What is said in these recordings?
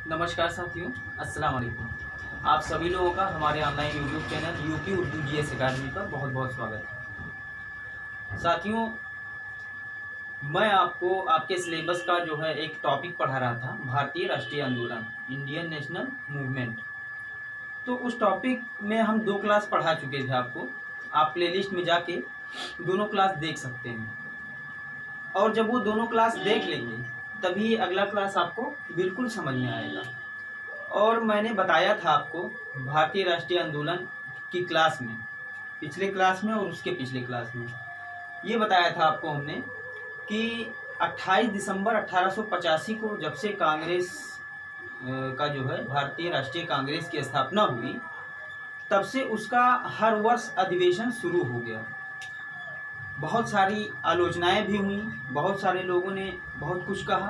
नमस्कार साथियों, अस्सलाम वालेकुम। आप सभी लोगों का हमारे online YouTube channel UP Urdu GS academy पर बहुत बहुत स्वागत है। साथियों, मैं आपको आपके सिलेबस का जो है एक टॉपिक पढ़ा रहा था, भारतीय राष्ट्रीय आंदोलन, इंडियन नेशनल मूवमेंट। तो उस टॉपिक में हम 2 क्लास पढ़ा चुके थे आपको। आप प्लेलिस्ट में जाके दोनों क्लास देख सकते हैं, और जब वो दोनों क्लास देख लेंगे तभी अगला क्लास आपको बिल्कुल समझ में आएगा। और मैंने बताया था आपको भारतीय राष्ट्रीय आंदोलन की क्लास में, पिछले क्लास में और उसके पिछले क्लास में ये बताया था आपको हमने कि 28 दिसंबर 1885 को जब से कांग्रेस का जो है भारतीय राष्ट्रीय कांग्रेस की स्थापना हुई, तब से उसका हर वर्ष अधिवेशन शुरू हो गया। बहुत सारी आलोचनाएं भी हुई, बहुत सारे लोगों ने बहुत कुछ कहा,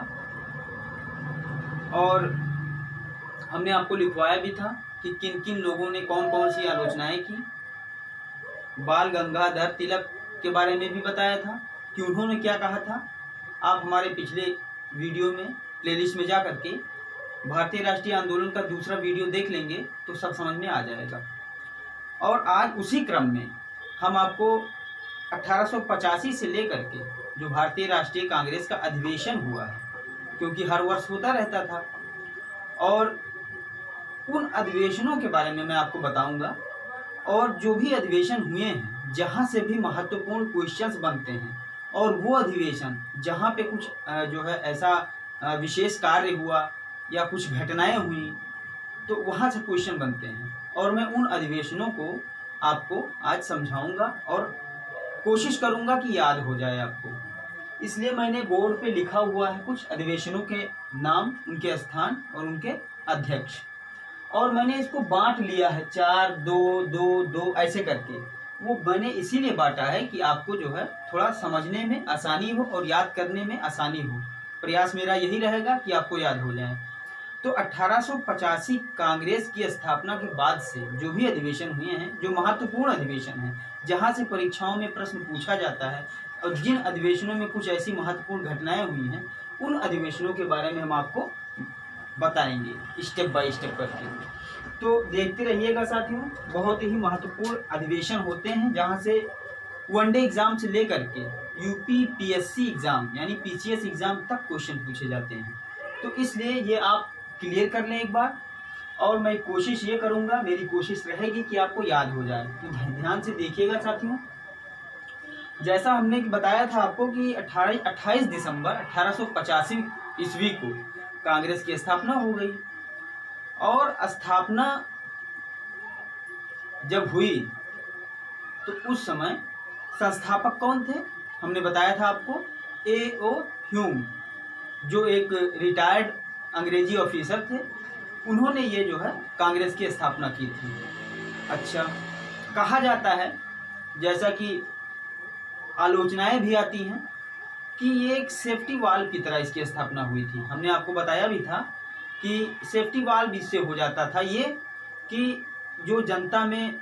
और हमने आपको लिखवाया भी था कि किन किन लोगों ने कौन कौन सी आलोचनाएं की। बाल गंगाधर तिलक के बारे में भी बताया था कि उन्होंने क्या कहा था। आप हमारे पिछले वीडियो में प्लेलिस्ट में जा करके भारतीय राष्ट्रीय आंदोलन का दूसरा वीडियो देख लेंगे तो सब समझ में आ जाएगा। और आज उसी क्रम में हम आपको 1885 से लेकर के जो भारतीय राष्ट्रीय कांग्रेस का अधिवेशन हुआ है, क्योंकि हर वर्ष होता रहता था, और उन अधिवेशनों के बारे में मैं आपको बताऊंगा। और जो भी अधिवेशन हुए हैं, जहां से भी महत्वपूर्ण क्वेश्चंस बनते हैं, और वो अधिवेशन जहां पे कुछ जो है ऐसा विशेष कार्य हुआ या कुछ घटनाएं हुई, तो वहां से क्वेश्चन बनते हैं, और मैं उन अधिवेशनों को आपको आज समझाऊंगा और कोशिश करूंगा कि याद हो जाए आपको। इसलिए मैंने बोर्ड पे लिखा हुआ है कुछ अधिवेशनों के नाम, उनके स्थान और उनके अध्यक्ष, और मैंने इसको बांट लिया है 4, 2, 2, 2 ऐसे करके। वो मैंने इसीलिए बांटा है कि आपको जो है थोड़ा समझने में आसानी हो और याद करने में आसानी हो। प्रयास मेरा यही रहेगा कि आपको याद हो जाए। तो 1885 कांग्रेस की स्थापना के बाद से जो भी अधिवेशन हुए हैं, जो महत्वपूर्ण अधिवेशन हैं, जहां से परीक्षाओं में प्रश्न पूछा जाता है, और जिन अधिवेशनों में कुछ ऐसी महत्वपूर्ण घटनाएं हुई हैं, उन अधिवेशनों के बारे में हम आपको बताएंगे स्टेप बाय स्टेप करके। तो देखते रहिएगा साथियों, बहुत ही महत्वपूर्ण अधिवेशन होते हैं, जहां से वनडे एग्जाम से लेकर के यूपी पीएससी एग्जाम यानी पीसीएस एग्जाम तक क्वेश्चन पूछे जाते हैं। तो इसलिए ये आप क्लियर कर लें एक बार, और मैं कोशिश ये करूंगा, मेरी कोशिश रहेगी कि आपको याद हो जाए। तो ध्यान से देखिएगा साथियों। जैसा हमने बताया था आपको कि 28 दिसंबर 1885 ईस्वी को कांग्रेस की स्थापना हो गई, और स्थापना जब हुई तो उस समय संस्थापक कौन थे, हमने बताया था आपको A.O. ह्यूम, जो एक रिटायर्ड अंग्रेजी ऑफिसर थे। उन्होंने ये जो है कांग्रेस की स्थापना की थी। अच्छा, कहा जाता है, जैसा कि आलोचनाएं भी आती हैं, कि ये एक सेफ्टी वाल्व की तरह इसकी स्थापना हुई थी। हमने आपको बताया भी था कि सेफ्टी वाल्व इससे हो जाता था ये कि जो जनता में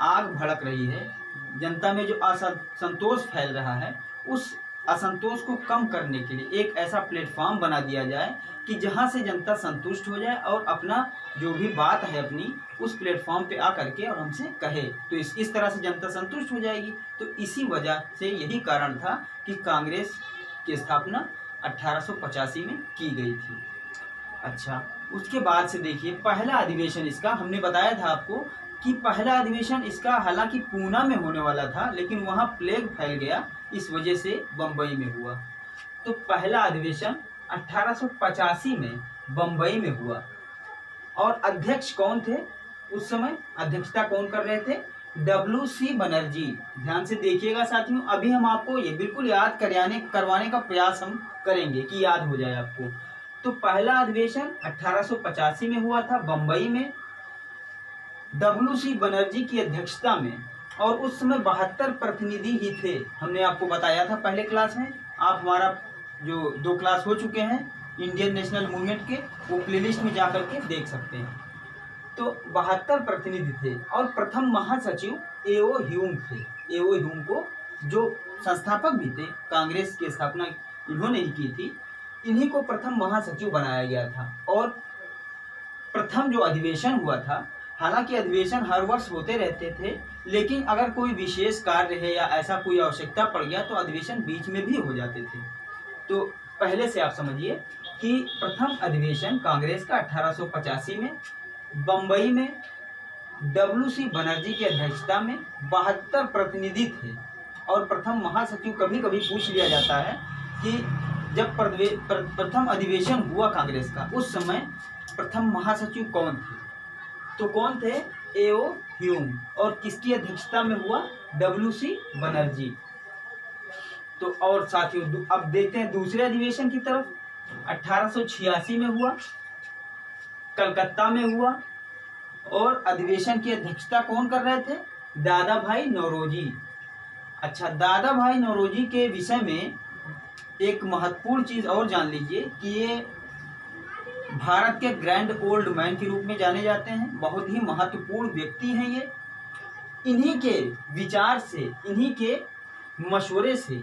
आग भड़क रही है, जनता में जो असंतोष फैल रहा है, उस असंतोष को कम करने के लिए एक ऐसा प्लेटफॉर्म बना दिया जाए कि जहां से जनता संतुष्ट हो जाए और अपना जो भी बात है अपनी उस प्लेटफॉर्म पे आकर के और हमसे कहे, तो इस तरह से जनता संतुष्ट हो जाएगी। तो इसी वजह से यही कारण था कि कांग्रेस की स्थापना 1885 में की गई थी। अच्छा, उसके बाद से देखिए पहला अधिवेशन इसका, हमने बताया था आपको कि पहला अधिवेशन इसका हालांकि पूना में होने वाला था, लेकिन वहां प्लेग फैल गया, इस वजह से बम्बई में हुआ। तो पहला अधिवेशन 1885 में बम्बई में हुआ। और अध्यक्ष कौन थे उस समय, अध्यक्षता कौन कर रहे थे, W.C. बनर्जी। ध्यान से देखिएगा साथियों, अभी हम आपको ये बिल्कुल याद करवाने का प्रयास हम करेंगे कि याद हो जाए आपको। तो पहला अधिवेशन 1885 में हुआ था बम्बई में, W.C. बनर्जी की अध्यक्षता में, और उस समय 72 प्रतिनिधि ही थे। हमने आपको बताया था पहले क्लास में। आप हमारा जो 2 क्लास हो चुके हैं इंडियन नेशनल मूवमेंट के, वो प्लेलिस्ट में जाकर के देख सकते हैं। तो 72 प्रतिनिधि थे, और प्रथम महासचिव A.O. ह्यूम थे। A.O. ह्यूम को, जो संस्थापक भी थे, कांग्रेस की स्थापना इन्होंने ही की थी, इन्हीं को प्रथम महासचिव बनाया गया था। और प्रथम जो अधिवेशन हुआ था, हालांकि अधिवेशन हर वर्ष होते रहते थे, लेकिन अगर कोई विशेष कार्य है या ऐसा कोई आवश्यकता पड़ गया तो अधिवेशन बीच में भी हो जाते थे। तो पहले से आप समझिए कि प्रथम अधिवेशन कांग्रेस का 1885 में बम्बई में WC बनर्जी की अध्यक्षता में 72 प्रतिनिधि थे। और प्रथम महासचिव, कभी कभी पूछ लिया जाता है कि जब प्रथम अधिवेशन हुआ कांग्रेस का, उस समय प्रथम महासचिव कौन थे? तो कौन थे? A.O. ह्यूम। और किसकी अध्यक्षता में हुआ? WC बनर्जी। तो और साथियों अब देखते हैं दूसरे अधिवेशन की तरफ। 1886 में हुआ, कलकत्ता में हुआ, और अधिवेशन की अध्यक्षता कौन कर रहे थे? दादा भाई नौरोजी। अच्छा, दादा भाई नौरोजी के विषय में एक महत्वपूर्ण चीज और जान लीजिए कि ये भारत के ग्रैंड ओल्ड मैन के रूप में जाने जाते हैं। बहुत ही महत्वपूर्ण व्यक्ति हैं ये। इन्हीं के विचार से, इन्हीं के मशवरे से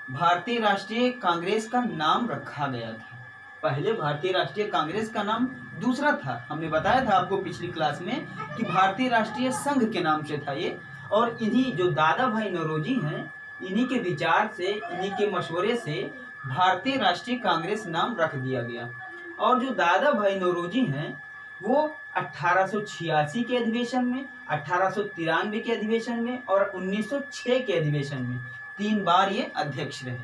भारतीय राष्ट्रीय कांग्रेस का नाम रखा गया था। पहले भारतीय राष्ट्रीय कांग्रेस का नाम दूसरा था। हमने बताया था आपको पिछली क्लास में कि भारतीय राष्ट्रीय संघ के नाम से था ये। और इन्हीं जो दादा भाई नौरोजी हैं, इन्हीं के विचार से, इन्हीं के मशवरे से भारतीय राष्ट्रीय कांग्रेस नाम रख दिया गया। और जो दादा भाई नौरोजी हैं वो 1886 के अधिवेशन में, 1893 के अधिवेशन में और 1906 के अधिवेशन में 3 बार ये अध्यक्ष रहे।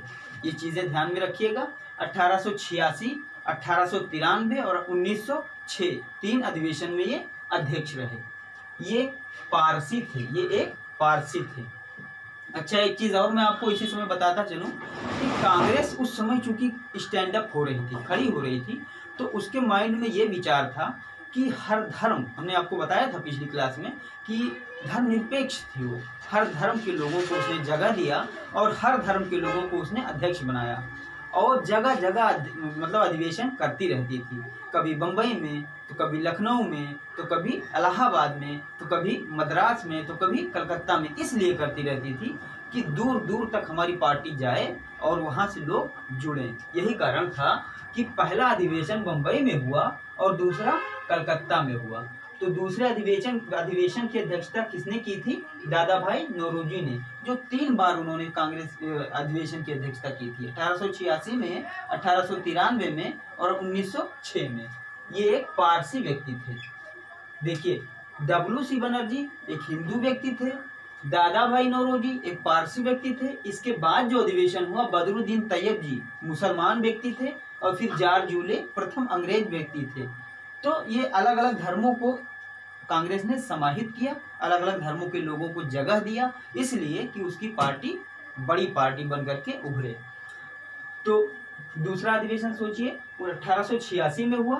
ये चीजें ध्यान में रखिएगा। 1886, 1893 और 1906 3 अधिवेशन में ये अध्यक्ष रहे। ये पारसी थे, ये एक पारसी थे। अच्छा, एक चीज और मैं आपको इसी समय बताता चलूं कि कांग्रेस उस समय चूंकि स्टैंड अप हो रही थी, खड़ी हो रही थी, तो उसके माइंड में ये विचार था कि हर धर्म, हमने आपको बताया था पिछली क्लास में कि धर्मनिरपेक्ष थी वो, हर धर्म के लोगों को उसने जगह दिया और हर धर्म के लोगों को उसने अध्यक्ष बनाया। और जगह जगह मतलब अधिवेशन करती रहती थी, कभी बम्बई में, तो कभी लखनऊ में, तो कभी इलाहाबाद में, तो कभी मद्रास में, तो कभी कलकत्ता में। इसलिए करती रहती थी कि दूर दूर तक हमारी पार्टी जाए और वहाँ से लोग जुड़े। यही कारण था कि पहला अधिवेशन बम्बई में हुआ और दूसरा कलकत्ता में हुआ। तो दूसरे अधिवेशन की अध्यक्षता किसने की थी? दादा भाई नौरोजी ने, जो 3 बार उन्होंने कांग्रेस अधिवेशन की अध्यक्षता की थी, 1886 में, 1893 में और 1906 में। ये एक पारसी व्यक्ति थे। देखिए, WC बनर्जी एक हिंदू व्यक्ति थे, दादा भाई नौरोजी एक पारसी व्यक्ति थे। इसके बाद जो अधिवेशन हुआ, बदरुद्दीन तैयब जी मुसलमान व्यक्ति थे, और फिर जॉर्ज यूले प्रथम अंग्रेज व्यक्ति थे। तो ये अलग अलग धर्मों को कांग्रेस ने समाहित किया, अलग अलग धर्मों के लोगों को जगह दिया, इसलिए कि उसकी पार्टी बड़ी पार्टी बन करके उभरे। तो दूसरा अधिवेशन सोचिए, 1886 में हुआ,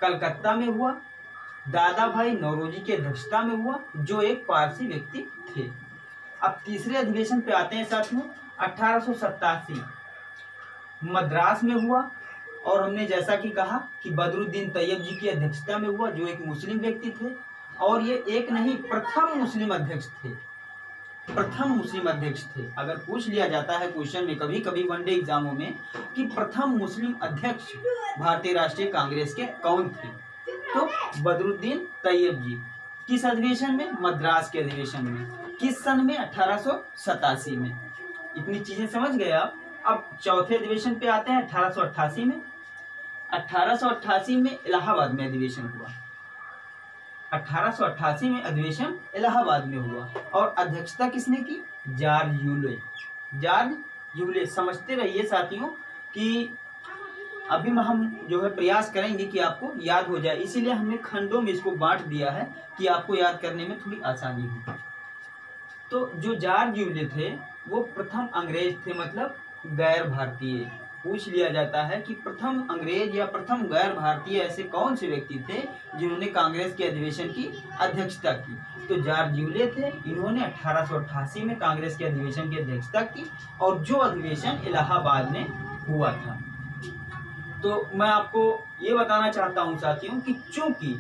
कलकत्ता में हुआ, दादा भाई नौरोजी की अध्यक्षता में हुआ, जो एक पारसी व्यक्ति थे। अब तीसरे अधिवेशन पे आते हैं साथियों। 1887 मद्रास में हुआ, और हमने जैसा कि कहा कि बदरुद्दीन तैयब जी की अध्यक्षता में हुआ, जो एक मुस्लिम व्यक्ति थे। और ये एक नहीं, प्रथम मुस्लिम अध्यक्ष थे, प्रथम मुस्लिम अध्यक्ष थे। अगर पूछ लिया जाता है क्वेश्चन में कभी कभी वनडे एग्जामों में कि प्रथम मुस्लिम अध्यक्ष भारतीय राष्ट्रीय कांग्रेस के कौन थे, तो बदरुद्दीन तैयब जी। किस अधिवेशन में? मद्रास के अधिवेशन में। किस सन में? 1887 में। इतनी चीजें समझ गए आप। अब चौथे अधिवेशन पे आते हैं, 1888 में। 1888 में इलाहाबाद में अधिवेशन हुआ। 1888 में अधिवेशन इलाहाबाद में हुआ, और अध्यक्षता किसने की? George Yule. George Yule. समझते रहिए साथियों कि अभी हम जो है प्रयास करेंगे कि आपको याद हो जाए, इसीलिए हमने खंडों में इसको बांट दिया है कि आपको याद करने में थोड़ी आसानी हो। तो जो जॉर्ज यूले थे वो प्रथम अंग्रेज थे, मतलब गैर भारतीय। पूछ लिया जाता है कि प्रथम अंग्रेज या प्रथम गैर भारतीय ऐसे कौन से व्यक्ति थे जिन्होंने कांग्रेस के अधिवेशन की अध्यक्षता की, तो जॉर्ज यूले थे। इन्होंने 1888 में कांग्रेस के अधिवेशन की अध्यक्षता की, और जो अधिवेशन इलाहाबाद में हुआ था। तो मैं आपको ये बताना चाहता हूँ साथियों कि चूंकि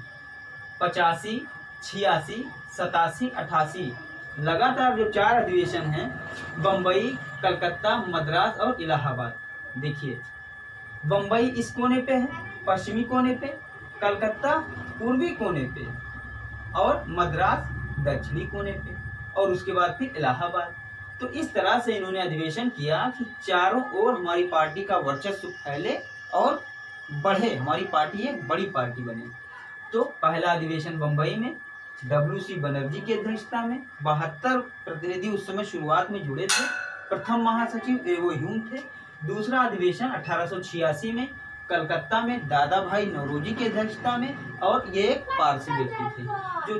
85, 86, 87, 88 लगातार जो 4 अधिवेशन हैं, बम्बई, कलकत्ता, मद्रास और इलाहाबाद। देखिए, बम्बई इस कोने पे है, पश्चिमी कोने पे, कलकत्ता पूर्वी कोने पे और मद्रास दक्षिणी कोने पे, और उसके बाद फिर इलाहाबाद। तो इस तरह से इन्होंने अधिवेशन किया कि चारों ओर हमारी पार्टी का वर्चस्व फैले और बढ़े, हमारी पार्टी एक बड़ी पार्टी बने। तो पहला अधिवेशन बंबई में WC बनर्जी की अध्यक्षता में 72 प्रतिनिधि उस समय शुरुआत में जुड़े थे। प्रथम महासचिव एवो ह्यूम थे। दूसरा अधिवेशन 1886 में कलकत्ता में दादा भाई नौरोजी की अध्यक्षता में, और ये एक पारसी व्यक्ति थे। जो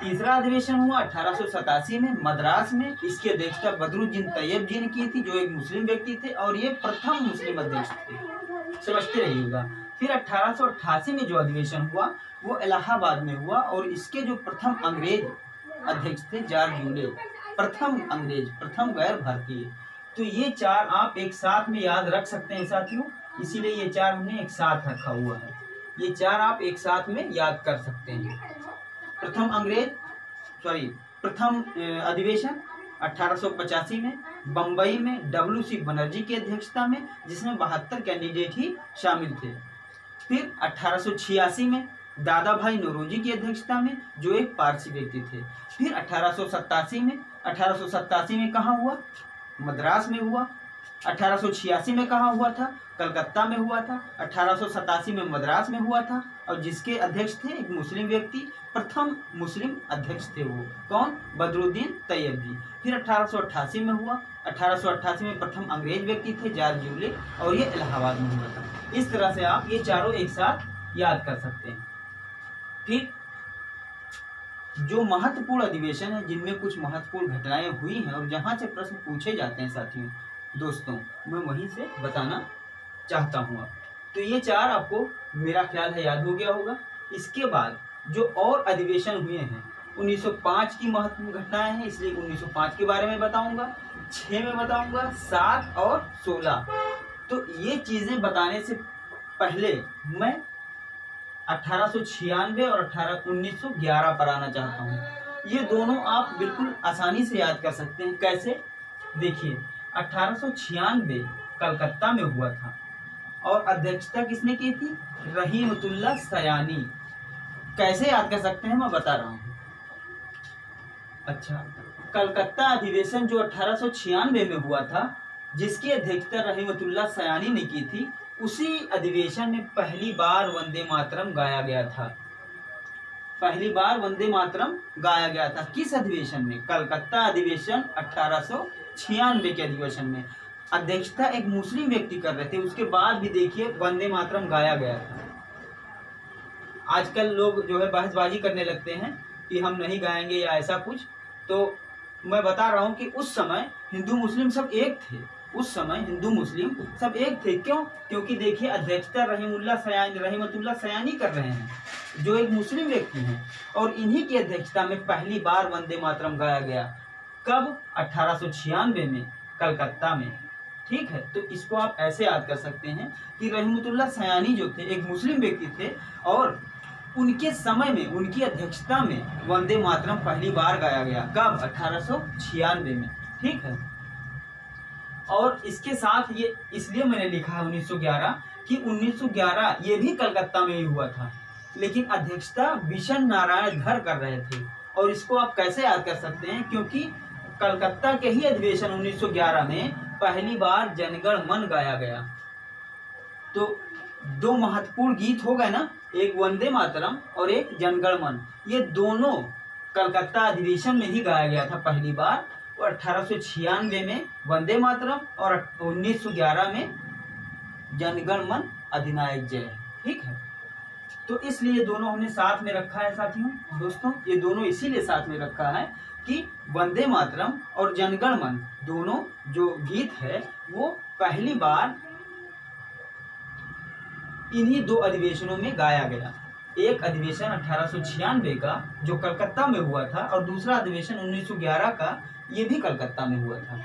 तीसरा अधिवेशन हुआ 1887 में मद्रास में, इसकी अध्यक्षता बदरुद्दीन तैयब जी ने की थी, जो एक मुस्लिम व्यक्ति थे और ये प्रथम मुस्लिम अध्यक्ष थे, समझते रहिएगा। फिर 1888 में जो अधिवेशन हुआ वो इलाहाबाद में हुआ, और इसके जो प्रथम अंग्रेज अध्यक्ष थे जॉर्ज यूले, प्रथम अंग्रेज, प्रथम गैर भारतीय। तो ये चार आप एक साथ में याद रख सकते हैं साथियों, इसीलिए ये चार हमने एक साथ रखा हुआ है। ये चार आप एक साथ में याद कर सकते हैं। प्रथम अधिवेशन 1885 में बंबई में WC बनर्जी की अध्यक्षता में, जिसमें 72 कैंडिडेट ही शामिल थे। फिर 1886 में दादा भाई नौरोजी की अध्यक्षता में, जो एक पारसी व्यक्ति थे। फिर 1887 में कहाँ हुआ? मद्रास में हुआ। 1886 में कहाँ हुआ था? कलकत्ता में हुआ था। 1887 में मद्रास में हुआ था, और जिसके अध्यक्ष थे एक मुस्लिम व्यक्ति, प्रथम मुस्लिम अध्यक्ष थे वो कौन? बदरुद्दीन तैयब जी। फिर 1888 में हुआ। 1888 में प्रथम अंग्रेज व्यक्ति थे जॉर्ज यूले, और ये इलाहाबाद में हुआ था। इस तरह से आप ये चारों एक साथ याद कर सकते हैं। फिर जो महत्वपूर्ण अधिवेशन है, जिनमें कुछ महत्वपूर्ण घटनाएं हुई हैं और जहां से प्रश्न पूछे जाते हैं साथियों, दोस्तों, मैं वहीं से बताना चाहता हूँ। तो ये चार आपको मेरा ख्याल है याद हो गया होगा। इसके बाद जो और अधिवेशन हुए हैं, 1905 की महत्वपूर्ण घटनाएं हैं, इसलिए 1905 के बारे में बताऊंगा, 6 में बताऊंगा, 7 और 16। तो ये चीजें बताने से पहले मैं 1896 और 1911 पर आना चाहता हूँ। ये दोनों आप बिल्कुल आसानी से याद कर सकते हैं। कैसे? देखिए, 1896 कलकत्ता में हुआ था, और अध्यक्षता किसने की थी? रहीमतुल्लाह सयानी। कैसे याद कर सकते हैं, मैं बता रहा हूँ। अच्छा, कलकत्ता अधिवेशन जो 1896 में हुआ था, जिसकी अध्यक्षता रहीमतुल्लाह सयानी ने की थी, उसी अधिवेशन में पहली बार वंदे मातरम गाया गया था। पहली बार वंदे मातरम गाया गया था। किस अधिवेशन में? कलकत्ता अधिवेशन 1896 के अधिवेशन में। अध्यक्षता एक मुस्लिम व्यक्ति कर रहे थे, उसके बाद भी देखिए वंदे मातरम गाया गया था। आजकल लोग जो है बहसबाजी करने लगते हैं कि हम नहीं गाएंगे या ऐसा कुछ। तो मैं बता रहा हूं कि उस समय हिंदू मुस्लिम सब एक थे। उस समय हिंदू मुस्लिम सब एक थे। क्यों? क्योंकि देखिए अध्यक्षता रहीमतुल्लाह सयानी कर रहे हैं, जो एक मुस्लिम व्यक्ति हैं, और इन्हीं की अध्यक्षता में पहली बार वंदे मातरम गाया गया। कब? 1896 में कलकत्ता में। ठीक है, तो इसको आप ऐसे याद कर सकते हैं कि रहीमतुल्लाह सयानी जो थे एक मुस्लिम व्यक्ति थे, और उनके समय में, उनकी अध्यक्षता में वंदे मातरम पहली बार गाया गया। कब? 1896 में। ठीक है, और इसके साथ ये इसलिए मैंने लिखा है 1911 कि 1911 ये भी कलकत्ता में ही हुआ था, लेकिन अध्यक्षता बिशन नारायण धर कर रहे थे। और इसको आप कैसे याद कर सकते हैं? क्योंकि कलकत्ता के ही अधिवेशन 1911 में पहली बार जनगण मन गाया गया। तो दो महत्वपूर्ण गीत हो गए ना, एक वंदे मातरम और एक जनगण मन। ये दोनों कलकत्ता अधिवेशन में ही गाया गया था पहली बार, और 1896 में वंदे मातरम और 1911 में जनगण मन अधिनायक जय। ठीक है, तो इसलिए दोनों हमने साथ में रखा है साथियों। दोस्तों, ये दोनों इसीलिए साथ में रखा है कि वंदे मातरम और जनगण मन दोनों जो गीत है वो पहली बार इन्हीं दो अधिवेशनों में गाया गया। एक अधिवेशन 1896 का जो कलकत्ता में हुआ था, और दूसरा अधिवेशन 1911 का, ये भी कलकत्ता में हुआ था।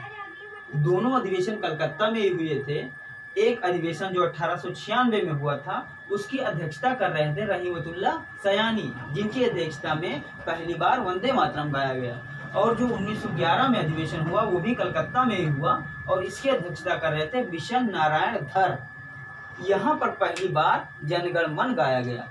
दोनों अधिवेशन कलकत्ता में ही हुए थे। एक अधिवेशन जो 1896 में हुआ था, उसकी अध्यक्षता कर रहे थे रहीमतुल्लाह सयानी, जिनकी अध्यक्षता में पहली बार वंदे मातरम गाया गया। और जो 1911 में अधिवेशन हुआ वो भी कलकत्ता में ही हुआ, और इसकी अध्यक्षता कर रहे थे बिशन नारायण धर। यहाँ पर पहली बार जनगण मन गाया गया,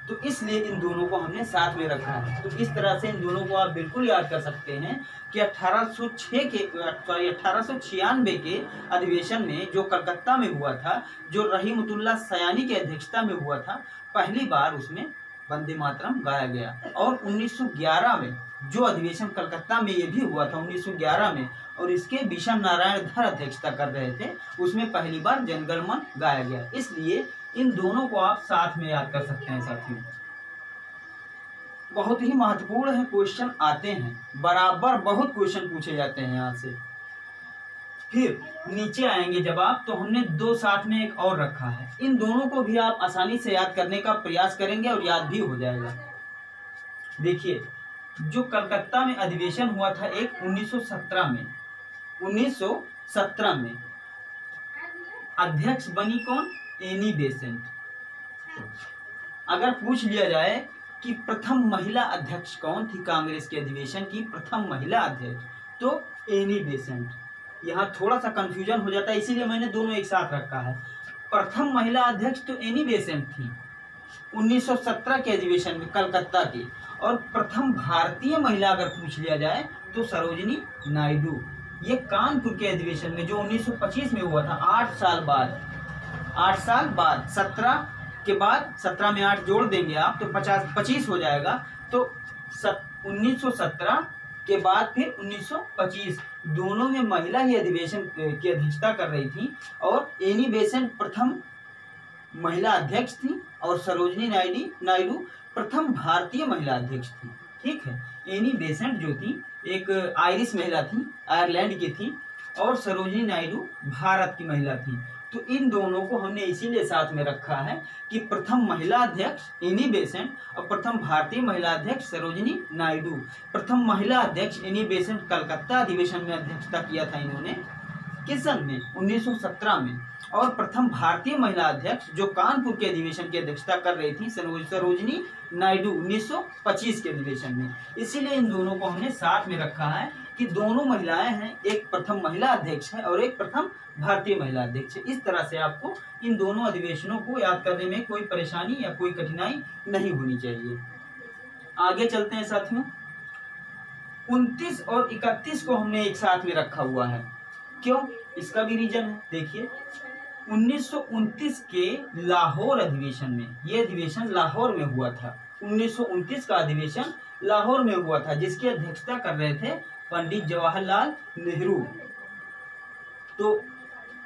तो इसलिए इन दोनों को हमने साथ में रखा है। तो इस तरह से इन दोनों को आप बिल्कुल याद कर सकते हैं कि 1896 के अधिवेशन में जो कलकत्ता में हुआ था, जो रहीमतुल्लाह सयानी की अध्यक्षता में हुआ था, पहली बार उसमें वंदे मातरम गाया गया। और 1911 में जो अधिवेशन कलकत्ता में ये भी हुआ था 1911 में, और इसके विषम नारायण धर अध्यक्षता कर रहे थे, उसमें पहली बार जनगण मन गाया गया। इसलिए इन दोनों को आप साथ में याद कर सकते हैं साथियों। बहुत ही महत्वपूर्ण है, क्वेश्चन आते हैं बराबर, बहुत क्वेश्चन पूछे जाते हैं यहाँ से। फिर नीचे आएंगे जब आप, तो हमने दो साथ में एक और रखा है। इन दोनों को भी आप आसानी से याद करने का प्रयास करेंगे और याद भी हो जाएगा। देखिए, जो कलकत्ता में अधिवेशन हुआ था एक 1917 में, 1917 में अध्यक्ष बनी कौन? Annie Besant. अगर पूछ लिया जाए कि प्रथम महिला अध्यक्ष कौन थी कांग्रेस के अधिवेशन की प्रथम महिला अध्यक्ष, तो एनी बेसेंट। यहाँ थोड़ा सा कंफ्यूजन हो जाता है, इसीलिए मैंने दोनों एक साथ रखा है। प्रथम महिला अध्यक्ष तो एनी बेसेंट थी 1917 के अधिवेशन में कलकत्ता की, और प्रथम भारतीय महिला अगर पूछ लिया जाए तो सरोजिनी नायडू। ये कानपुर के अधिवेशन में जो 1925 में हुआ था, 8 साल बाद 17 के बाद 17 में 8 जोड़ देंगे आप तो 25 हो जाएगा। तो 1917 के बाद फिर 1925, दोनों में महिला ही अधिवेशन की अध्यक्षता कर रही थी। और एनी बेसेंट प्रथम महिला अध्यक्ष थी और सरोजिनी नायडू प्रथम भारतीय महिला अध्यक्ष थी। ठीक है, एनी बेसेंट जो थी एक आयरिश महिला थी, आयरलैंड की थी, और सरोजिनी नायडू भारत की महिला थी। तो इन दोनों को हमने इसीलिए साथ में रखा है कि प्रथम महिला अध्यक्ष एनी बेसेंट और प्रथम भारतीय महिला अध्यक्ष सरोजिनी नायडू। प्रथम महिला अध्यक्ष एनी बेसेंट कलकत्ता अधिवेशन में अध्यक्षता किया था इन्होंने, किस सन में? 1917 में। और प्रथम भारतीय महिला अध्यक्ष जो कानपुर के अधिवेशन की अध्यक्षता कर रही थी सरोजिनी नायडू 1925 के अधिवेशन में। इसीलिए इन दोनों को हमने साथ में रखा है कि दोनों महिलाएं हैं, एक प्रथम महिला अध्यक्ष है और एक प्रथम भारतीय महिला अध्यक्ष है। इस तरह से आपको इन दोनों अधिवेशनों को याद करने में कोई परेशानी या कोई कठिनाई नहीं होनी चाहिए। आगे चलते हैं साथियों। 29 और 31 को हमने एक साथ में रखा हुआ है, क्यों? इसका भी रीजन है। देखिए, 1929 के लाहौर अधिवेशन में, ये अधिवेशन लाहौर में हुआ था, 1929 का अधिवेशन लाहौर में हुआ था, जिसकी अध्यक्षता कर रहे थे पंडित जवाहरलाल नेहरू। तो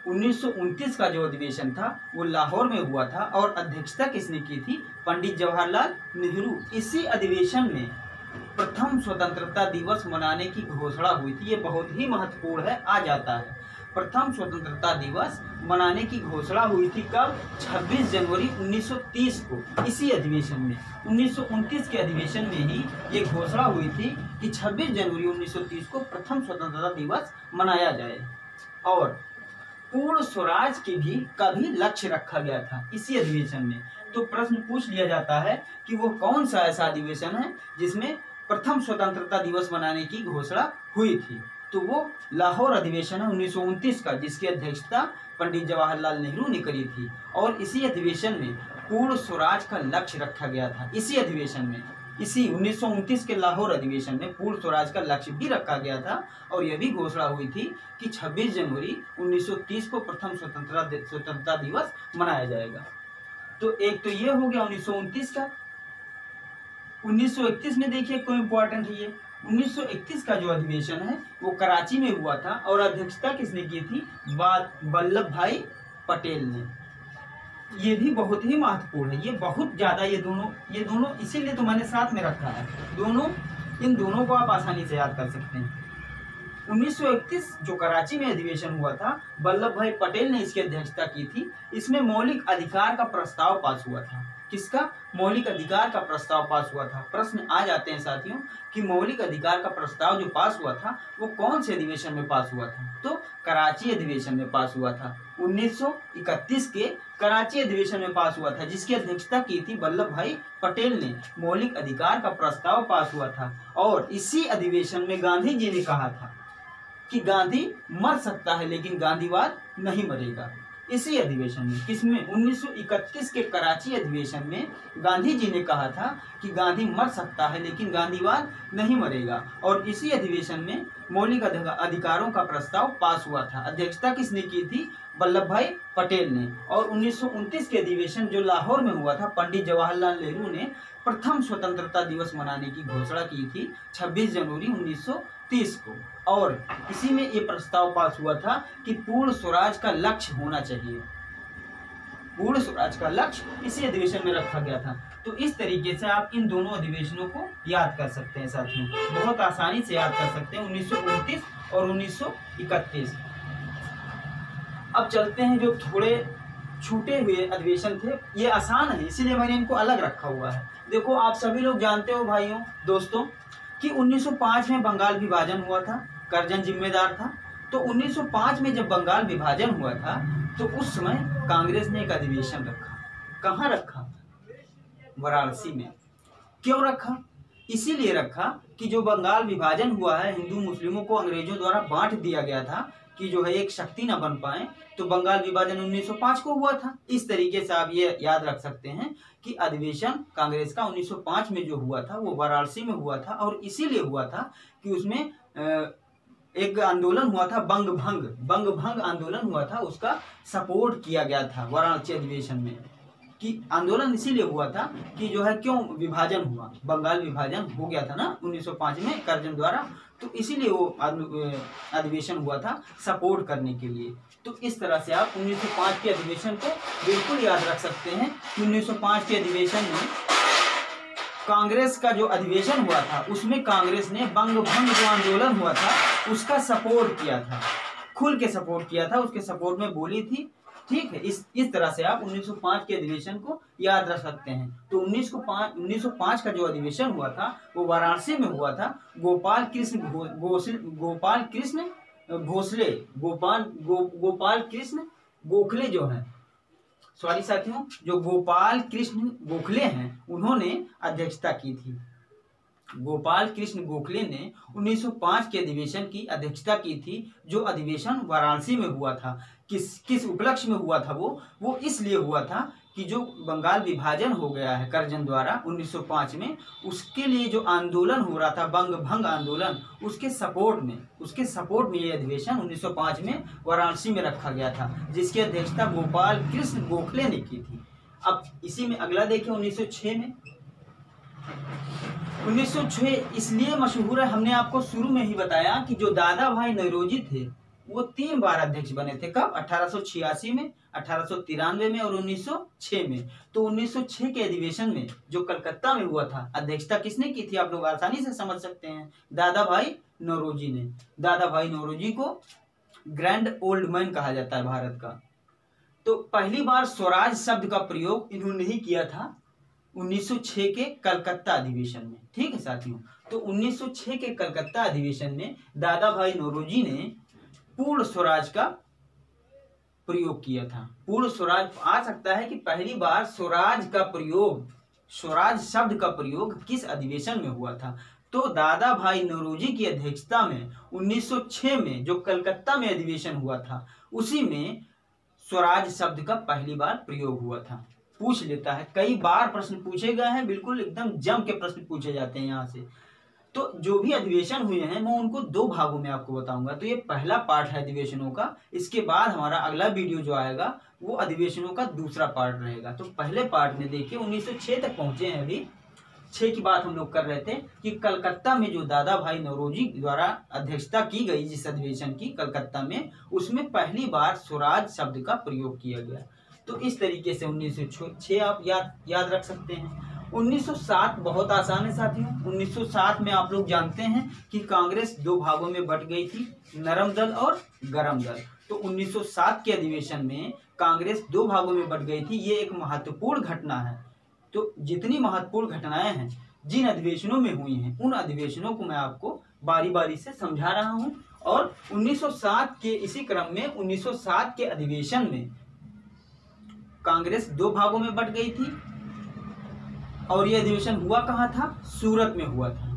1929 का जो अधिवेशन था वो लाहौर में हुआ था और अध्यक्षता किसने की थी? पंडित जवाहरलाल नेहरू। इसी अधिवेशन में प्रथम स्वतंत्रता दिवस मनाने की घोषणा हुई थी। ये बहुत ही महत्वपूर्ण है, आ जाता है। प्रथम स्वतंत्रता दिवस मनाने की घोषणा हुई थी कब? 26 जनवरी 1930 को। इसी अधिवेशन में 1929 के अधिवेशन में ही ये घोषणा हुई थी कि 26 जनवरी 1930 को प्रथम स्वतंत्रता दिवस मनाया जाए। और पूर्ण स्वराज के भी कभी लक्ष्य रखा गया था इसी अधिवेशन में। तो प्रश्न पूछ लिया जाता है कि वो कौन सा ऐसा अधिवेशन है जिसमें प्रथम स्वतंत्रता दिवस मनाने की घोषणा हुई थी? तो वो लाहौर अधिवेशन है 1929 का, जिसकी अध्यक्षता पंडित जवाहरलाल नेहरू ने करी थी। और इसी अधिवेशन में पूर्ण स्वराज का लक्ष्य रखा गया था। इसी अधिवेशन में, इसी 1929 के लाहौर अधिवेशन में पूर्ण स्वराज का लक्ष्य भी रखा गया था। और यह भी घोषणा हुई थी कि 26 जनवरी 1930 को प्रथम स्वतंत्रता दिवस मनाया जाएगा। तो एक तो ये हो गया 1929 का। 1931 में देखिए कोई इंपॉर्टेंट है ये। 1931 का जो अधिवेशन है वो कराची में हुआ था और अध्यक्षता किसने की थी? वल्लभ भाई पटेल ने। ये भी बहुत ही महत्वपूर्ण है, ये बहुत ज्यादा, ये दोनों इसीलिए तो मैंने साथ में रखा है। इन दोनों को आप आसानी से याद कर सकते हैं। 1931 जो कराची में अधिवेशन हुआ था, वल्लभ भाई पटेल ने इसकी अध्यक्षता की थी। इसमें मौलिक अधिकार का प्रस्ताव पास हुआ था। किसका? मौलिक अधिकार का प्रस्ताव पास हुआ था। प्रश्न आ जाते हैं साथियों कि मौलिक अधिकार का प्रस्ताव जो पास हुआ था वो कौन से अधिवेशन में पास हुआ था? तो कराची अधिवेशन में पास हुआ था। 1931 के कराची अधिवेशन में पास हुआ था, जिसकी अध्यक्षता की थी वल्लभ भाई पटेल ने। मौलिक अधिकार का प्रस्ताव पास हुआ था और इसी अधिवेशन में गांधी जी ने कहा था कि गांधी मर सकता है लेकिन गांधीवाद नहीं मरेगा। इसी अधिवेशन में, किसमें, 1931 के कराची अधिवेशन में गांधी जी ने कहा था कि गांधी मर सकता है लेकिन गांधीवाद नहीं मरेगा। और इसी अधिवेशन में मौलिक अधिकारों का प्रस्ताव पास हुआ था। अध्यक्षता किसने की थी, वल्लभ भाई पटेल ने। और 1929 के अधिवेशन जो लाहौर में हुआ था, पंडित जवाहरलाल नेहरू ने प्रथम स्वतंत्रता दिवस मनाने की घोषणा की थी 26 जनवरी 1930 को। और इसी में ये प्रस्ताव पास हुआ था कि पूर्ण स्वराज का लक्ष्य होना चाहिए। पूर्ण स्वराज का लक्ष्य इसी अधिवेशन में रखा गया था। तो इस तरीके से आप इन दोनों अधिवेशनों को याद कर सकते हैं साथियों, बहुत आसानी से याद कर सकते हैं, 1929 और 1931। अब चलते हैं जो थोड़े छूटे हुए अधिवेशन थे, ये आसान है इसीलिए मैंने इनको अलग रखा हुआ है। देखो, आप सभी लोग जानते हो भाइयों दोस्तों कि 1905 में बंगाल विभाजन हुआ था, करजन जिम्मेदार था। तो 1905 में जब बंगाल विभाजन हुआ था तो उस समय कांग्रेस ने एक अधिवेशन रखा। कहाँ रखा, वाराणसी में। क्यों रखा, इसीलिए रखा कि जो बंगाल विभाजन हुआ है, हिंदू मुस्लिमों को अंग्रेजों द्वारा बांट दिया गया था कि जो है एक शक्ति न बन पाए, तो बंगाल विभाजन 1905 को हुआ था। इस तरीके से आप ये याद रख सकते हैं कि अधिवेशन कांग्रेस का 1905 में जो हुआ था वो वाराणसी में हुआ था। और इसीलिए हुआ था कि उसमें एक आंदोलन हुआ था, बंग भंग आंदोलन हुआ था, उसका सपोर्ट किया गया था वाराणसी अधिवेशन में। कि आंदोलन इसीलिए हुआ था कि जो है क्यों विभाजन हुआ, बंगाल विभाजन हो गया था ना 1905 में करजन द्वारा, तो इसीलिए वो अधिवेशन हुआ था सपोर्ट करने के लिए। तो इस तरह से आप 1905 के अधिवेशन को बिल्कुल याद रख सकते हैं कि 1905 के अधिवेशन में कांग्रेस का जो अधिवेशन हुआ था उसमें कांग्रेस ने बंग भंग जो आंदोलन हुआ था उसका सपोर्ट किया था, खुल के सपोर्ट किया था, उसके सपोर्ट में बोली थी। ठीक है, इस तरह से आप 1905 के अधिवेशन को याद रख सकते हैं। तो 1905 का जो अधिवेशन हुआ था वो वाराणसी में हुआ था। गोपाल कृष्ण गोखले जो हैं, सॉरी साथियों, जो गोपाल कृष्ण गोखले हैं उन्होंने अध्यक्षता की थी। गोपाल कृष्ण गोखले ने 1905 के अधिवेशन की अध्यक्षता की थी, जो अधिवेशन वाराणसी में हुआ था। किस उपलक्ष्य में हुआ था वो इसलिए हुआ था कि जो बंगाल विभाजन हो गया है करजन द्वारा 1905 में, उसके लिए जो आंदोलन हो रहा था बंग भंग आंदोलन, उसके सपोर्ट में ये अधिवेशन 1905 में वाराणसी में रखा गया था, जिसकी अध्यक्षता गोपाल कृष्ण गोखले ने की थी। अब इसी में अगला देखिए 1906 में। 1906 इसलिए मशहूर है, हमने आपको शुरू में ही बताया कि जो दादा भाई नौरोजी थे वो 3 बार अध्यक्ष बने थे। कब, 1886 में, 1893 में और 1906 में। तो 1906 के अधिवेशन में जो कलकत्ता में हुआ था, अध्यक्षता किसने की थी, आप लोग आसानी से समझ सकते हैं, दादा भाई नौरोजी ने। दादा भाई नौरोजी को ग्रैंड ओल्ड मैन कहा जाता है भारत का। तो पहली बार स्वराज शब्द का प्रयोग इन्होंने ही किया था 1906 के कलकत्ता अधिवेशन में। ठीक है साथियों, तो 1906 के कलकत्ता अधिवेशन में दादा भाई नौरोजी ने पूर्ण स्वराज का प्रयोग किया था। पूर्ण स्वराज आ सकता है कि पहली बार स्वराज शब्द का प्रयोग किस अधिवेशन में हुआ था, तो दादा भाई नौरोजी की अध्यक्षता में 1906 में जो कलकत्ता में अधिवेशन हुआ था उसी में स्वराज शब्द का पहली बार प्रयोग हुआ था। पूछ लेता है, कई बार प्रश्न पूछे गए हैं, बिल्कुल एकदम जम के प्रश्न पूछे जाते हैं यहाँ से। तो जो भी अधिवेशन हुए हैं मैं उनको 2 भागों में आपको बताऊंगा। तो ये पहला पार्ट है अधिवेशनों का, इसके बाद हमारा अगला वीडियो जो आएगा वो अधिवेशनों का दूसरा पार्ट रहेगा। तो पहले पार्ट में देखिए 1906 तक पहुंचे हैं, अभी 6 की बात हम लोग कर रहे थे कि कलकत्ता में जो दादा भाई नौरोजी द्वारा अध्यक्षता की गई जिस अधिवेशन की कलकत्ता में, उसमें पहली बार स्वराज शब्द का प्रयोग किया गया। तो इस तरीके से 1906 आप याद रख सकते हैं। 1907 बहुत आसान है साथियों। 1907 में आप लोग जानते हैं कि कांग्रेस 2 भागों में बट गई थी, नरम दल और गरम दल। तो 1907 के अधिवेशन में कांग्रेस 2 भागों में बट गई थी। ये एक महत्वपूर्ण घटना है। तो जितनी महत्वपूर्ण घटनाएं हैं जिन अधिवेशनों में हुई हैं उन अधिवेशनों को मैं आपको बारी बारी से समझा रहा हूं। और 1907 के इसी क्रम में 1907 के अधिवेशन में कांग्रेस 2 भागों में बट गई थी। और यह अधिवेशन हुआ कहाँ था, सूरत में हुआ था।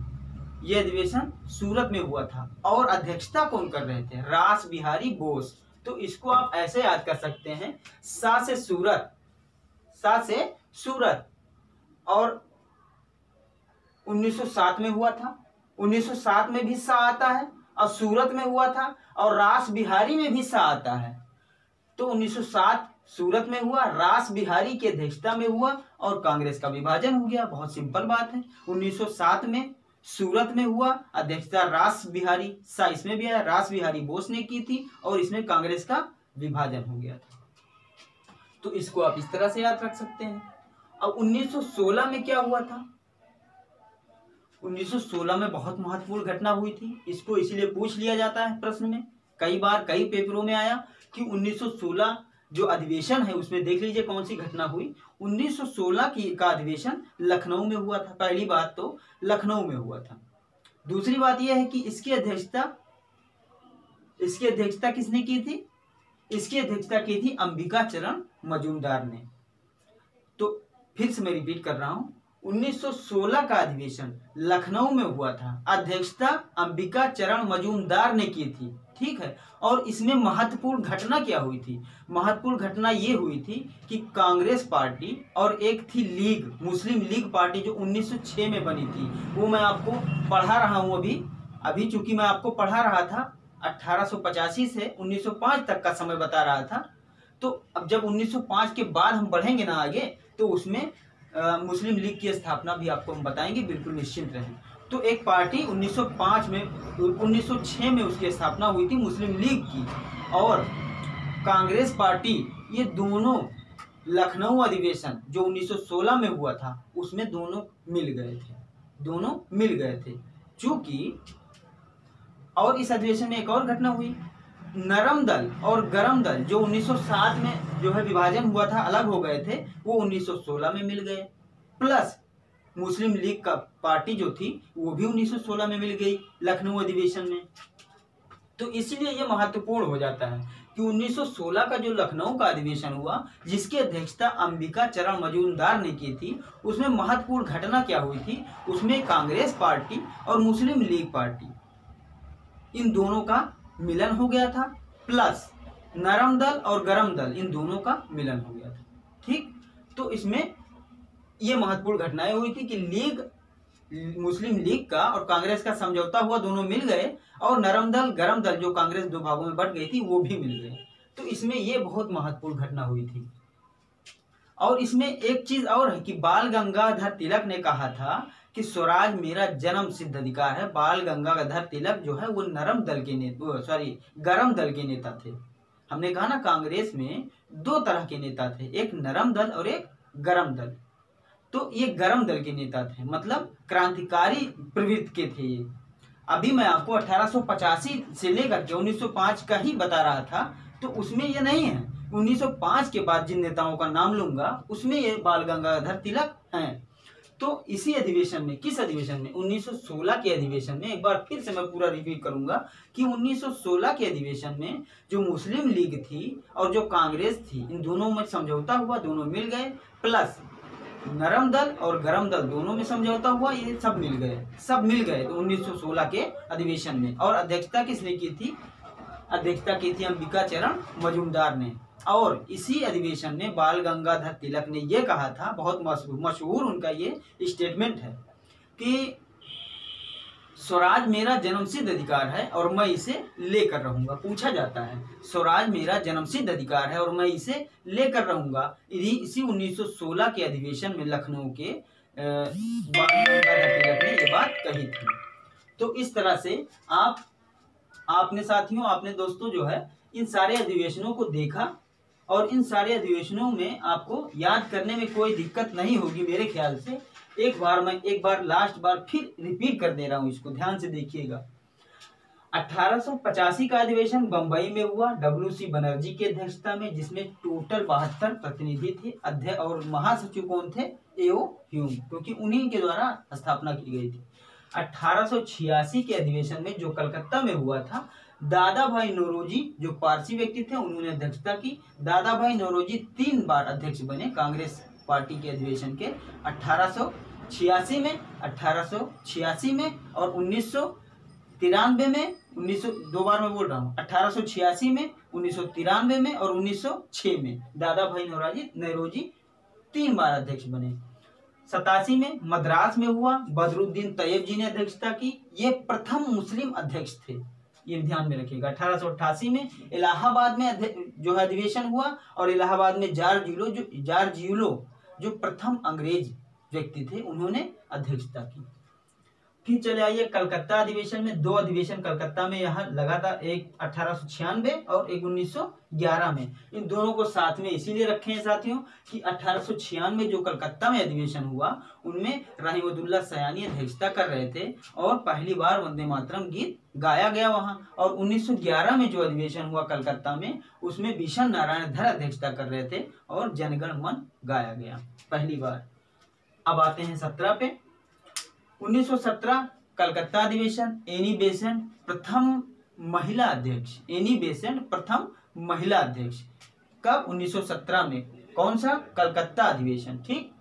यह अधिवेशन सूरत में हुआ था। और अध्यक्षता कौन कर रहे थे, रास बिहारी बोस। तो इसको आप ऐसे याद कर सकते हैं, सा से सूरत, सा से सूरत, और 1907 में हुआ था। 1907 में भी सा आता है, और सूरत में हुआ था, और रास बिहारी में भी सा आता है। तो 1907 सूरत में हुआ, रास बिहारी की अध्यक्षता में हुआ, और कांग्रेस का विभाजन हो गया। बहुत सिंपल बात है। 1907 में सूरत में हुआ, अध्यक्षता रास बिहारी, सा इसमें भी आया, रास बिहारी बोस ने की थी, और इसमें कांग्रेस का विभाजन हो गया था। तो इसको आप इस तरह से याद रख सकते हैं। अब 1916 में क्या हुआ था? 1916 में बहुत महत्वपूर्ण घटना हुई थी। इसको इसीलिए पूछ लिया जाता है प्रश्न में, कई बार कई पेपरों में आया कि 1916 जो अधिवेशन है उसमें देख लीजिए कौन सी घटना हुई। 1916 का अधिवेशन लखनऊ में हुआ था। पहली बात तो लखनऊ में हुआ था। दूसरी बात यह है कि इसकी अध्यक्षता किसने की थी? इसकी अध्यक्षता की थी अंबिका चरण मजूमदार ने। तो फिर से मैं रिपीट कर रहा हूं, 1916 का अधिवेशन लखनऊ में हुआ था, अध्यक्षता अंबिका चरण मजूमदार ने की थी। ठीक है। और इसमें महत्वपूर्ण घटना क्या हुई थी? महत्वपूर्ण घटना ये हुई थी कि कांग्रेस पार्टी और एक थी लीग, मुस्लिम लीग पार्टी, जो 1906 में बनी थी। वो मैं आपको पढ़ा रहा हूं अभी चूंकि मैं आपको पढ़ा रहा था 1885 से 1905 तक का समय बता रहा था। तो अब जब 1905 के बाद हम बढ़ेंगे ना आगे, तो उसमें मुस्लिम लीग की स्थापना भी आपको हम बताएंगे, बिल्कुल निश्चिंत रहें। तो एक पार्टी 1906 में उसकी स्थापना हुई थी, मुस्लिम लीग की, और कांग्रेस पार्टी, ये दोनों लखनऊ अधिवेशन जो 1916 में हुआ था उसमें दोनों मिल गए थे। चूंकि और इस अधिवेशन में एक और घटना हुई, नरम दल और गरम दल जो 1907 में जो है विभाजन हुआ था, अलग हो गए थे, वो 1916 में मिल गए, प्लस मुस्लिम लीग का पार्टी जो थी वो भी 1916 में मिल गई लखनऊ अधिवेशन में। तो इसलिए ये महत्वपूर्ण हो जाता है कि 1916 का जो लखनऊ का अधिवेशन हुआ, जिसकी अध्यक्षता अंबिका चरण मजूमदार ने की थी, उसमें महत्वपूर्ण घटना क्या हुई थी? उसमें कांग्रेस पार्टी और मुस्लिम लीग पार्टी, इन दोनों का मिलन हो गया था, प्लस नरम दल और गरम दल, इन दोनों का मिलन हो गया था। ठीक। तो इसमें ये महत्वपूर्ण घटनाएं हुई थी कि मुस्लिम लीग का और कांग्रेस का समझौता हुआ, दोनों मिल गए, और नरम दल गरम दल जो कांग्रेस दो भागों में बट गई थी वो भी मिल गए। तो इसमें ये बहुत महत्वपूर्ण घटना हुई थी। और इसमें एक चीज और है कि बाल गंगाधर तिलक ने कहा था कि स्वराज मेरा जन्म सिद्ध अधिकार है। बाल गंगाधर तिलक जो है वो गरम दल के नेता थे। हमने कहा ना कांग्रेस में दो तरह के नेता थे, एक नरम दल और एक गरम दल। तो ये गरम दल के नेता थे, मतलब क्रांतिकारी प्रवृत्ति के थे ये। अभी मैं आपको 1885 से लेकर के 1905 का ही बता रहा था, तो उसमें ये नहीं है। 1905 के बाद जिन नेताओं का नाम लूंगा उसमें ये बाल गंगाधर तिलक हैं। तो इसी अधिवेशन में, किस अधिवेशन में? 1916 के अधिवेशन में। एक बार फिर से मैं पूरा रिव्यू करूंगा कि 1916 के अधिवेशन में जो मुस्लिम लीग थी और जो कांग्रेस थी, इन दोनों में समझौता हुआ, दोनों मिल गए, प्लस नरम दल और गरम दल दोनों में समझौता हुआ, ये सब मिल गए तो 1916 के अधिवेशन में। और अध्यक्षता किसने की थी? अध्यक्षता की थी अंबिका चरण मजूमदार ने। और इसी अधिवेशन में बाल गंगाधर तिलक ने यह कहा था, बहुत मशहूर उनका ये स्टेटमेंट है कि स्वराज मेरा जन्मसिद्ध अधिकार है और मैं इसे लेकर रहूंगा। पूछा जाता है, स्वराज मेरा जन्मसिद्ध अधिकार है और मैं इसे लेकर रहूंगा। इसी 1916 के अधिवेशन में लखनऊ के बाल गंगाधर तिलक ने ये बात कही थी। तो इस तरह से आपने साथियों, आपने दोस्तों जो है इन सारे अधिवेशनों को देखा, और इन सारे अधिवेशनों में आपको याद करने में कोई दिक्कत नहीं होगी मेरे ख्याल से। एक बार लास्ट बार फिर रिपीट कर दे रहा हूं, इसको ध्यान से देखिएगा। 1885 का अधिवेशन बंबई में हुआ, WC बनर्जी की अध्यक्षता में, जिसमें टोटल 72 प्रतिनिधि थे। अध्यक्ष और महासचिव कौन थे? A.O. ह्यूम, क्योंकि उन्हीं के द्वारा स्थापना की गई थी। 1886 के अधिवेशन में जो कलकत्ता में हुआ था, दादा भाई नौरोजी जो पारसी व्यक्ति थे, उन्होंने अध्यक्षता की। दादा भाई नौरोजी 3 बार अध्यक्ष बने कांग्रेस पार्टी के अधिवेशन के, 1886 में, 1886 में और 1993 में, दो बार मैं बोल रहा हूँ, 1886 में, 1993 में और 1906 में दादा भाई नौरोजी 3 बार अध्यक्ष बने। 87 में मद्रास में हुआ, बदरुद्दीन तैयब जी ने अध्यक्षता की। ये प्रथम मुस्लिम अध्यक्ष थे, ये ध्यान में रखिएगा। 1888 में इलाहाबाद में जो है अधिवेशन हुआ और इलाहाबाद में जॉर्ज यूलो जो प्रथम अंग्रेज व्यक्ति थे उन्होंने अध्यक्षता की। फिर चले आइए कलकत्ता अधिवेशन में, 2 अधिवेशन कलकत्ता में यहाँ लगातार, एक 1896 और एक 1911 में। इन दोनों को साथ में इसीलिए रखे हैं साथियों कि 1896 जो कलकत्ता में अधिवेशन हुआ उनमें रहीमतुल्लाह सयानी अध्यक्षता कर रहे थे और पहली बार वंदे मातरम गीत गाया गया वहाँ। और 1911 में जो अधिवेशन हुआ कलकत्ता में उसमें बिशन नारायण धर अध्यक्षता कर रहे थे और जनगण मन गाया गया पहली बार। अब आते हैं 17 पे। 1917 कलकत्ता अधिवेशन, एनी बेसेंट प्रथम महिला अध्यक्ष, एनी बेसेंट प्रथम महिला अध्यक्ष। कब? 1917 में। कौन सा? कलकत्ता अधिवेशन, ठीक।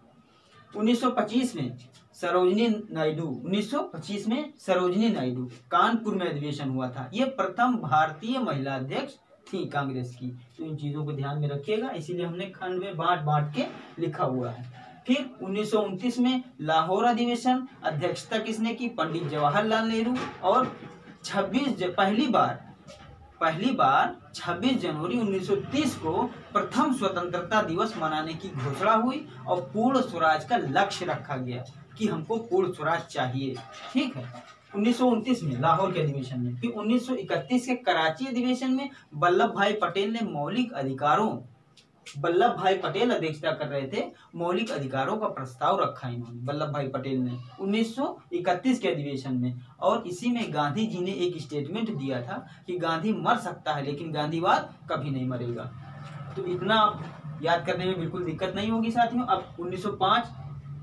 1925 में सरोजनी नायडू, 1925 में सरोजनी नायडू कानपुर में अधिवेशन हुआ था। ये प्रथम भारतीय महिला अध्यक्ष थी कांग्रेस की। तो इन चीजों को ध्यान में रखिएगा, इसीलिए हमने खंड में बांट के लिखा हुआ है। फिर 1929 में लाहौर अधिवेशन, अध्यक्षता किसने की? पंडित जवाहरलाल नेहरू। और पहली बार 26 जनवरी 1930 को प्रथम स्वतंत्रता दिवस मनाने की घोषणा हुई और पूर्ण स्वराज का लक्ष्य रखा गया कि हमको पूर्ण स्वराज चाहिए, ठीक है। 1929 में लाहौर के अधिवेशन में। फिर 1931 के कराची अधिवेशन में वल्लभ भाई पटेल ने वल्लभ भाई पटेल अध्यक्षता कर रहे थे, मौलिक अधिकारों का प्रस्ताव रखा इन्होंने, वल्लभ भाई पटेल ने 1931 के अधिवेशन में। और इसी में गांधी जी ने एक स्टेटमेंट दिया था कि गांधी मर सकता है लेकिन गांधीवाद कभी नहीं मरेगा। तो इतना याद करने में बिल्कुल दिक्कत नहीं होगी साथियों। अब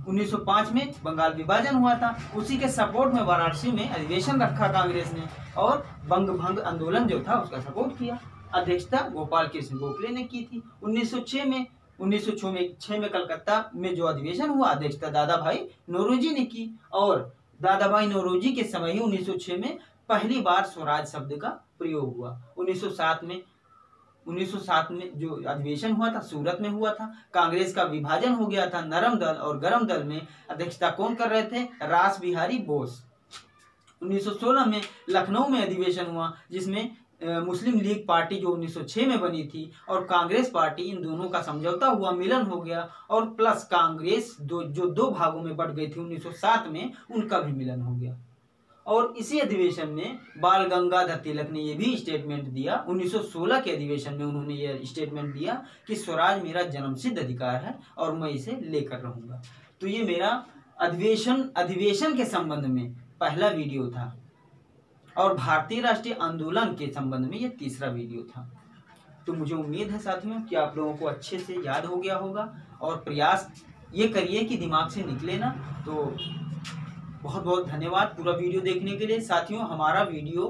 1905 में बंगाल विभाजन हुआ था, उसी के सपोर्ट में वाराणसी में अधिवेशन रखा कांग्रेस ने और बंग भंग आंदोलन जो था उसका सपोर्ट किया। अध्यक्षता गोपाल कृष्ण गोखले ने की थी। 1906 में कलकत्ता में जो अधिवेशन हुआ अध्यक्षता दादा भाई नौरोजी ने की और दादा भाई नौरोजी के समय ही 1906 में पहली बार स्वराज शब्द का प्रयोग हुआ। 1907 में जो अधिवेशन हुआ था सूरत में हुआ था। कांग्रेस का विभाजन हो गया था, नरम दल और गरम दल में अध्यक्षता कौन कर रहे थे? रास बिहारी बोस। 1916 में लखनऊ में अधिवेशन हुआ जिसमें मुस्लिम लीग पार्टी जो 1906 में बनी थी और कांग्रेस पार्टी, इन दोनों का समझौता हुआ, मिलन हो गया और प्लस कांग्रेस जो 2 भागों में बट गई थी 1907 में, उनका भी मिलन हो गया। और इसी अधिवेशन में बाल गंगाधर तिलक ने ये भी स्टेटमेंट दिया, 1916 के अधिवेशन में उन्होंने ये स्टेटमेंट दिया कि स्वराज मेरा जन्मसिद्ध अधिकार है और मैं इसे लेकर रहूंगा। तो ये मेरा अधिवेशन के संबंध में पहला वीडियो था और भारतीय राष्ट्रीय आंदोलन के संबंध में ये तीसरा वीडियो था। तो मुझे उम्मीद है साथियों कि आप लोगों को अच्छे से याद हो गया होगा और प्रयास ये करिए कि दिमाग से निकले ना। तो बहुत बहुत धन्यवाद पूरा वीडियो देखने के लिए साथियों। हमारा वीडियो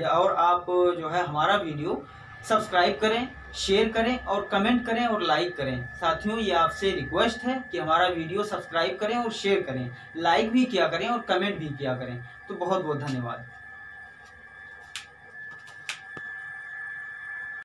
और आप जो है हमारा वीडियो सब्सक्राइब करें, शेयर करें और कमेंट करें और लाइक करें। साथियों ये आपसे रिक्वेस्ट है कि हमारा वीडियो सब्सक्राइब करें और शेयर करें, लाइक भी किया करें और कमेंट भी किया करें। तो बहुत बहुत धन्यवाद।